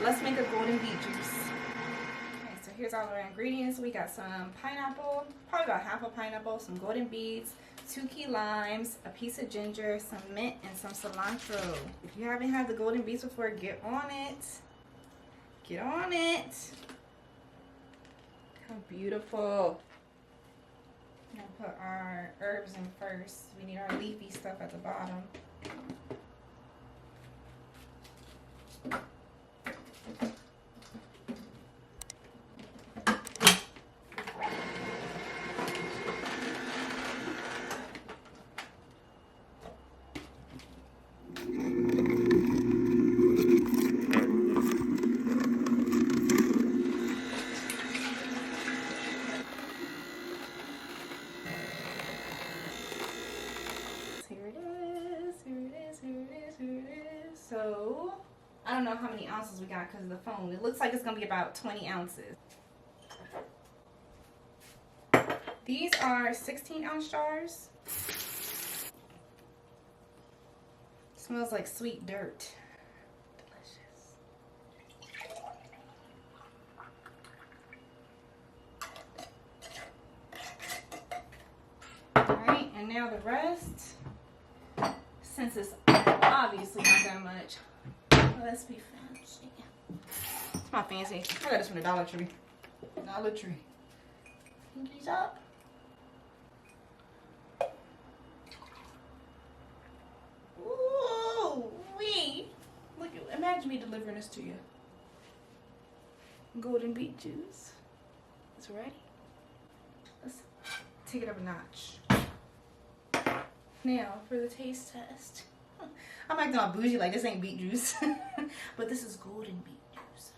let's make a golden beet juice. Okay, so here's all our ingredients. We got some pineapple, probably about half a pineapple, some golden beets, 2 key limes, a piece of ginger, some mint, and some cilantro. If you haven't had the golden beets before, get on it. Get on it. How beautiful. I'm gonna put our herbs in first. We need our leafy stuff at the bottom. So, I don't know how many ounces we got because of the phone. It looks like it's going to be about 20 ounces. These are 16-ounce jars. Smells like sweet dirt. Delicious. Alright, and now the rest. Since it's obviously not that much, let's be fancy. It's not fancy. I got this from the Dollar Tree. Dollar Tree. Pinkies up. Ooh, wee. Look, imagine me delivering this to you. Golden beet juice. It's ready. Let's take it up a notch. Now for the taste test. I'm acting all bougie like this ain't beet juice. But this is golden beet juice.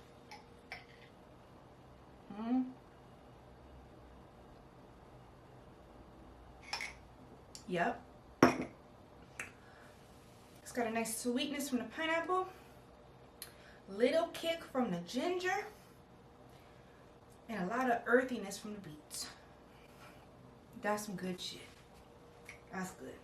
Yep. It's got a nice sweetness from the pineapple. Little kick from the ginger. And a lot of earthiness from the beets. That's some good shit. That's good.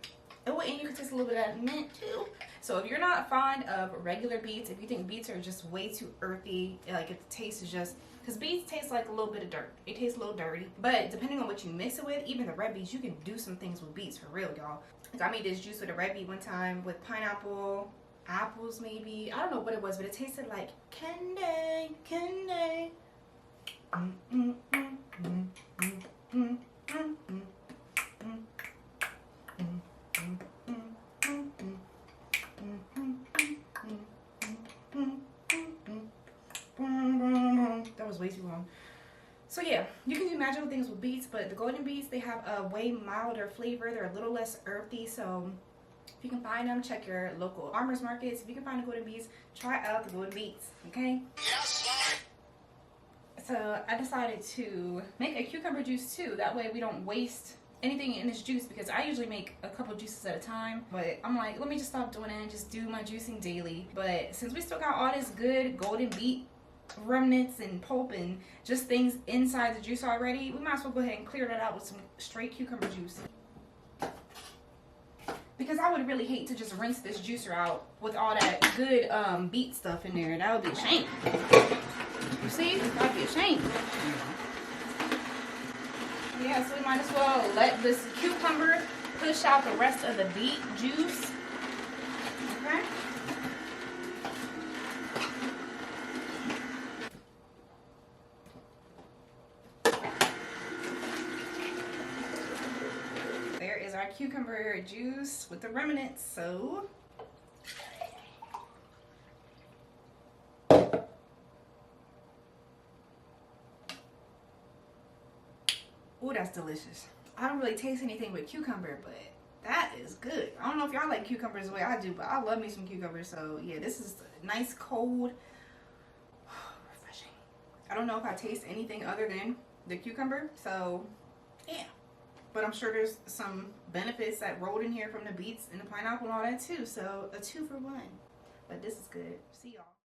Oh, and you can taste a little bit of that mint too. So if you're not fond of regular beets, if you think beets are just way too earthy, like if the taste is just, because beets taste like a little bit of dirt. It tastes a little dirty. But depending on what you mix it with, even the red beets, you can do some things with beets for real, y'all. Like I made this juice with a red beet one time with pineapple, apples maybe. I don't know what it was, but it tasted like candy, candy. That was way too long. So yeah, you can do magical things with beets, but the golden beets, they have a way milder flavor. They're a little less earthy, so if you can find them, check your local farmers markets. If you can find the golden beets, try out the golden beets, okay? So I decided to make a cucumber juice too. That way we don't waste anything in this juice, because I usually make a couple juices at a time, but I'm like, let me just stop doing it and just do my juicing daily. But since we still got all this good golden beet remnants and pulp and just things inside the juice already, we might as well go ahead and clear that out with some straight cucumber juice, because I would really hate to just rinse this juicer out with all that good beet stuff in there. That would be a shame. You see, that would be a shame. Yeah, so we might as well let this cucumber push out the rest of the beet juice. Okay. There is our cucumber juice with the remnants. So ooh, that's delicious. I don't really taste anything with cucumber, but that is good. I don't know if y'all like cucumbers the way I do, but I love me some cucumbers. So yeah, this is nice, cold, refreshing. I don't know if I taste anything other than the cucumber, so yeah. But I'm sure there's some benefits that rolled in here from the beets and the pineapple and all that too. So a 2 for 1. But this is good. See y'all.